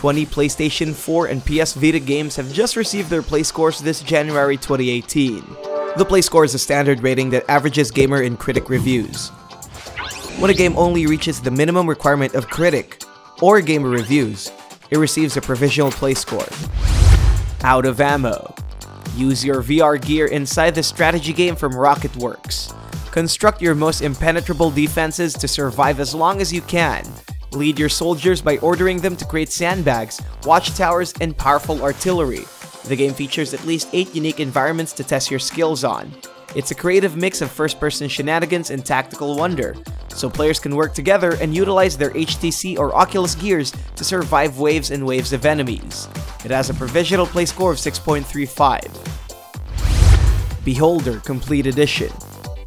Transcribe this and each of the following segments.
20 PlayStation 4 and PS Vita games have just received their Playscores this January 2018. The Playscore is a standard rating that averages gamer and critic reviews. When a game only reaches the minimum requirement of critic or gamer reviews, it receives a provisional Playscore. Out of ammo. Use your VR gear inside the strategy game from Rocketworks. Construct your most impenetrable defenses to survive as long as you can. Lead your soldiers by ordering them to create sandbags, watchtowers, and powerful artillery. The game features at least 8 unique environments to test your skills on. It's a creative mix of first-person shenanigans and tactical wonder, so players can work together and utilize their HTC or Oculus gears to survive waves and waves of enemies. It has a provisional Playscore of 6.35. Beholder Complete Edition.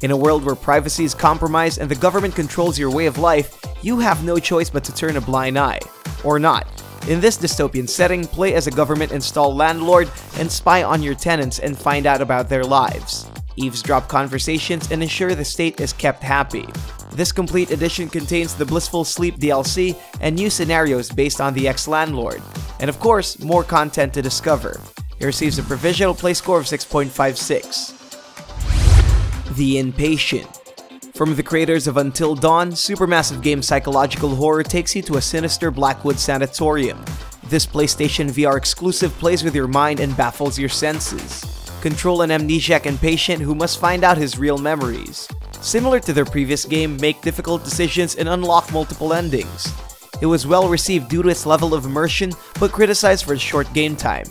In a world where privacy is compromised and the government controls your way of life, you have no choice but to turn a blind eye. Or not. In this dystopian setting, play as a government-installed landlord and spy on your tenants and find out about their lives. Eavesdrop conversations and ensure the state is kept happy. This complete edition contains the Blissful Sleep DLC and new scenarios based on the ex-landlord. And of course, more content to discover. It receives a provisional Playscore of 6.56. The Inpatient. From the creators of Until Dawn, supermassive game psychological horror takes you to a sinister Blackwood sanatorium. This PlayStation VR exclusive plays with your mind and baffles your senses. Control an amnesiac inpatient who must find out his real memories. Similar to their previous game, make difficult decisions and unlock multiple endings. It was well received due to its level of immersion, but criticized for its short game time.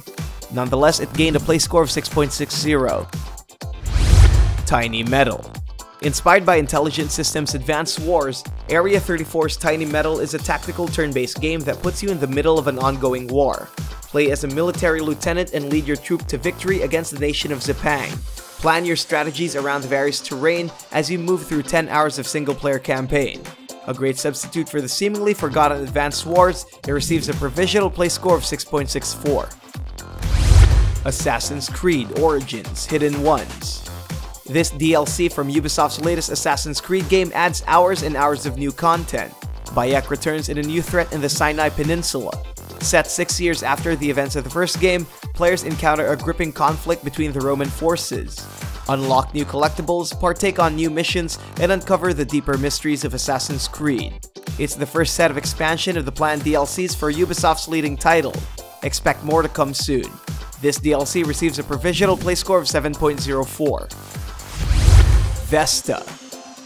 Nonetheless, it gained a Playscore of 6.60. Tiny Metal. Inspired by Intelligent Systems' Advanced Wars, Area 34's Tiny Metal is a tactical turn-based game that puts you in the middle of an ongoing war. Play as a military lieutenant and lead your troop to victory against the nation of Zepang. Plan your strategies around various terrain as you move through 10 hours of single-player campaign. A great substitute for the seemingly forgotten Advanced Wars, it receives a provisional Playscore of 6.64. Assassin's Creed Origins Hidden Ones. This DLC from Ubisoft's latest Assassin's Creed game adds hours and hours of new content. Bayek returns in a new threat in the Sinai Peninsula. Set 6 years after the events of the first game, players encounter a gripping conflict between the Roman forces. Unlock new collectibles, partake on new missions, and uncover the deeper mysteries of Assassin's Creed. It's the first set of expansion of the planned DLCs for Ubisoft's leading title. Expect more to come soon. This DLC receives a provisional Playscore of 7.04. Vesta.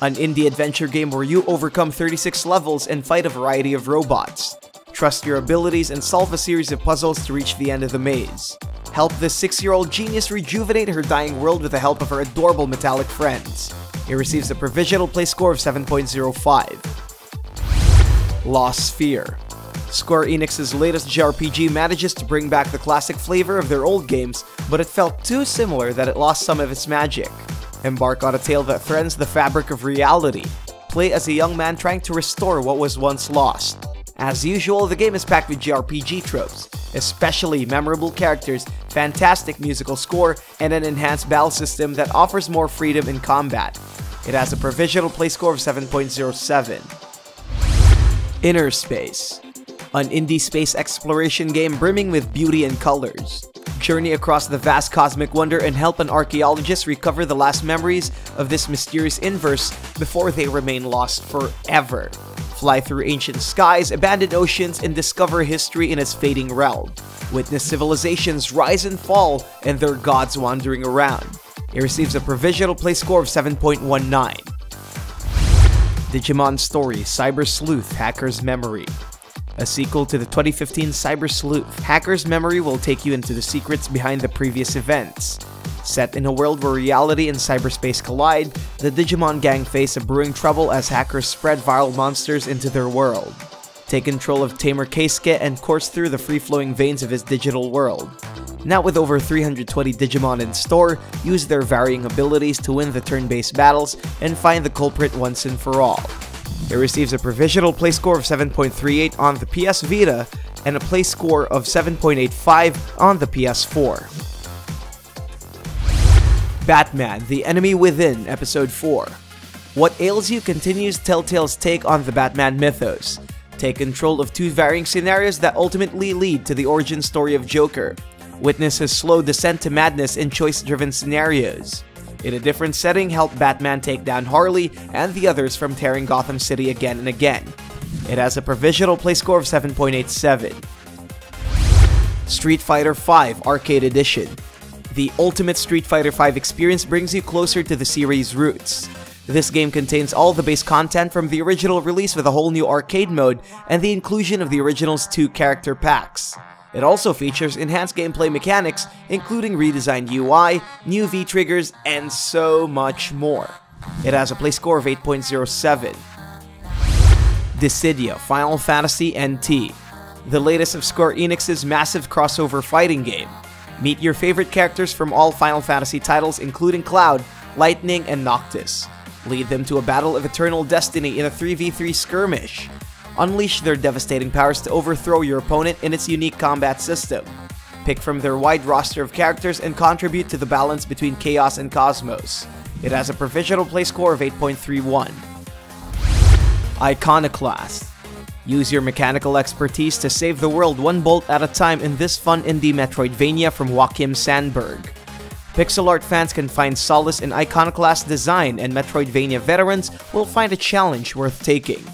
An indie adventure game where you overcome 36 levels and fight a variety of robots. Trust your abilities and solve a series of puzzles to reach the end of the maze. Help this 6-year-old genius rejuvenate her dying world with the help of her adorable metallic friends. It receives a provisional Playscore of 7.05. Lost Sphear. Square Enix's latest JRPG manages to bring back the classic flavor of their old games, but it felt too similar that it lost some of its magic. Embark on a tale that threatens the fabric of reality. Play as a young man trying to restore what was once lost. As usual, the game is packed with JRPG tropes, especially memorable characters, fantastic musical score, and an enhanced battle system that offers more freedom in combat. It has a provisional Playscore of 7.07. Inner Space. An indie space exploration game brimming with beauty and colors. Journey across the vast cosmic wonder and help an archaeologist recover the last memories of this mysterious inverse before they remain lost forever. Fly through ancient skies, abandoned oceans, and discover history in its fading realm. Witness civilizations rise and fall and their gods wandering around. It receives a provisional Playscore of 7.19. Digimon Story Cyber Sleuth Hacker's Memory. A sequel to the 2015 Cyber Sleuth, Hacker's Memory will take you into the secrets behind the previous events. Set in a world where reality and cyberspace collide, the Digimon gang face a brewing trouble as hackers spread viral monsters into their world. Take control of Tamer Keisuke and course through the free-flowing veins of his digital world. Now with over 320 Digimon in store, use their varying abilities to win the turn-based battles and find the culprit once and for all. It receives a provisional Playscore of 7.38 on the PS Vita and a Playscore of 7.85 on the PS4. Batman: The Enemy Within Episode 4. What Ails You continues Telltale's take on the Batman mythos. Take control of 2 varying scenarios that ultimately lead to the origin story of Joker. Witness his slow descent to madness in choice-driven scenarios. In a different setting, help Batman take down Harley and the others from tearing Gotham City again and again. It has a provisional play score of 7.87. Street Fighter V Arcade Edition. The ultimate Street Fighter V experience brings you closer to the series' roots. This game contains all the base content from the original release with a whole new arcade mode and the inclusion of the original's 2 character packs. It also features enhanced gameplay mechanics, including redesigned UI, new V-triggers, and so much more. It has a play score of 8.07. Dissidia Final Fantasy NT. The latest of Square Enix's massive crossover fighting game. Meet your favorite characters from all Final Fantasy titles, including Cloud, Lightning, and Noctis. Lead them to a battle of eternal destiny in a 3v3 skirmish. Unleash their devastating powers to overthrow your opponent in its unique combat system. Pick from their wide roster of characters and contribute to the balance between Chaos and Cosmos. It has a provisional play score of 8.31. Iconoclast. Use your mechanical expertise to save the world one bolt at a time in this fun indie Metroidvania from Joachim Sandberg. Pixel art fans can find solace in Iconoclast design, and Metroidvania veterans will find a challenge worth taking.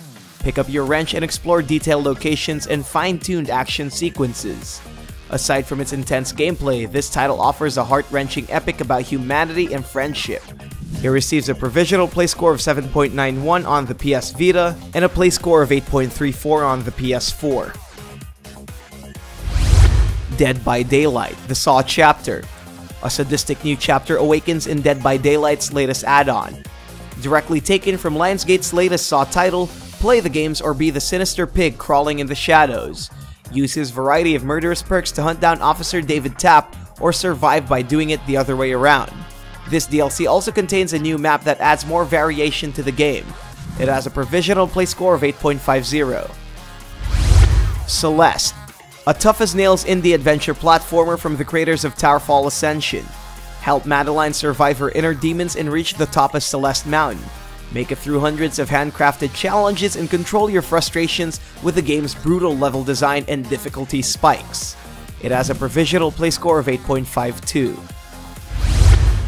Pick up your wrench and explore detailed locations and fine-tuned action sequences. Aside from its intense gameplay, this title offers a heart-wrenching epic about humanity and friendship. It receives a provisional play score of 7.91 on the PS Vita and a play score of 8.34 on the PS4. Dead by Daylight, the Saw Chapter. A sadistic new chapter awakens in Dead by Daylight's latest add-on. Directly taken from Lionsgate's latest Saw title, play the games or be the sinister pig crawling in the shadows. Use his variety of murderous perks to hunt down Officer David Tapp, or survive by doing it the other way around. This DLC also contains a new map that adds more variation to the game. It has a provisional play score of 8.50. Celeste. A tough-as-nails indie adventure platformer from the creators of Towerfall Ascension. Help Madeline survive her inner demons and reach the top of Celeste Mountain. Make it through hundreds of handcrafted challenges and control your frustrations with the game's brutal level design and difficulty spikes. It has a provisional play score of 8.52.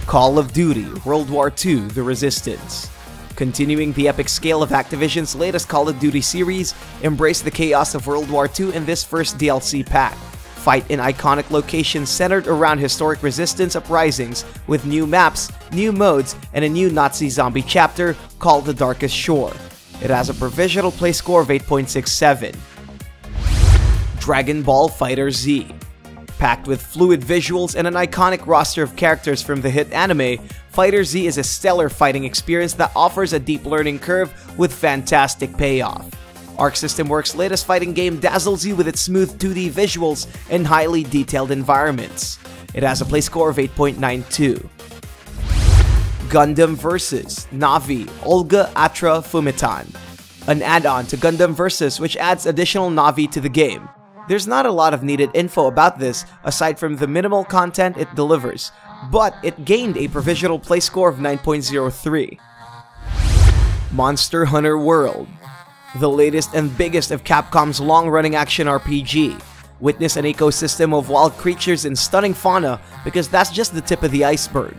Call of Duty World War II: The Resistance. Continuing the epic scale of Activision's latest Call of Duty series, embrace the chaos of World War II in this first DLC pack. Fight in iconic locations centered around historic resistance uprisings with new maps, new modes, and a new Nazi zombie chapter called The Darkest Shore. It has a provisional play score of 8.67. Dragon Ball FighterZ. Packed with fluid visuals and an iconic roster of characters from the hit anime, FighterZ is a stellar fighting experience that offers a deep learning curve with fantastic payoff. Arc System Works' latest fighting game dazzles you with its smooth 2D visuals and highly detailed environments. It has a play score of 8.92. Gundam vs. Navi Olga Atra Fumitan. An add-on to Gundam vs. which adds additional Navi to the game. There's not a lot of needed info about this aside from the minimal content it delivers, but it gained a provisional play score of 9.03. Monster Hunter World. The latest and biggest of Capcom's long-running action RPG. Witness an ecosystem of wild creatures and stunning fauna, because that's just the tip of the iceberg.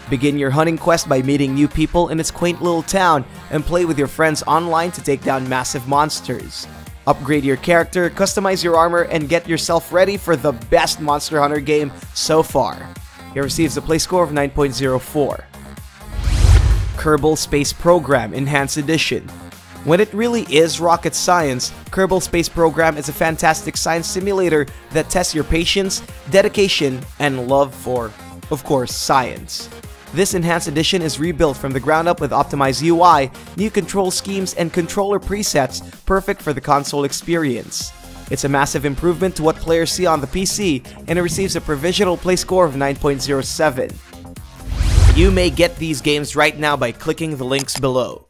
Begin your hunting quest by meeting new people in its quaint little town and play with your friends online to take down massive monsters. Upgrade your character, customize your armor, and get yourself ready for the best Monster Hunter game so far. It receives a play score of 9.04. Kerbal Space Program Enhanced Edition. When it really is rocket science, Kerbal Space Program is a fantastic science simulator that tests your patience, dedication, and love for, of course, science. This enhanced edition is rebuilt from the ground up with optimized UI, new control schemes, and controller presets perfect for the console experience. It's a massive improvement to what players see on the PC, and it receives a provisional play score of 9.07. You may get these games right now by clicking the links below.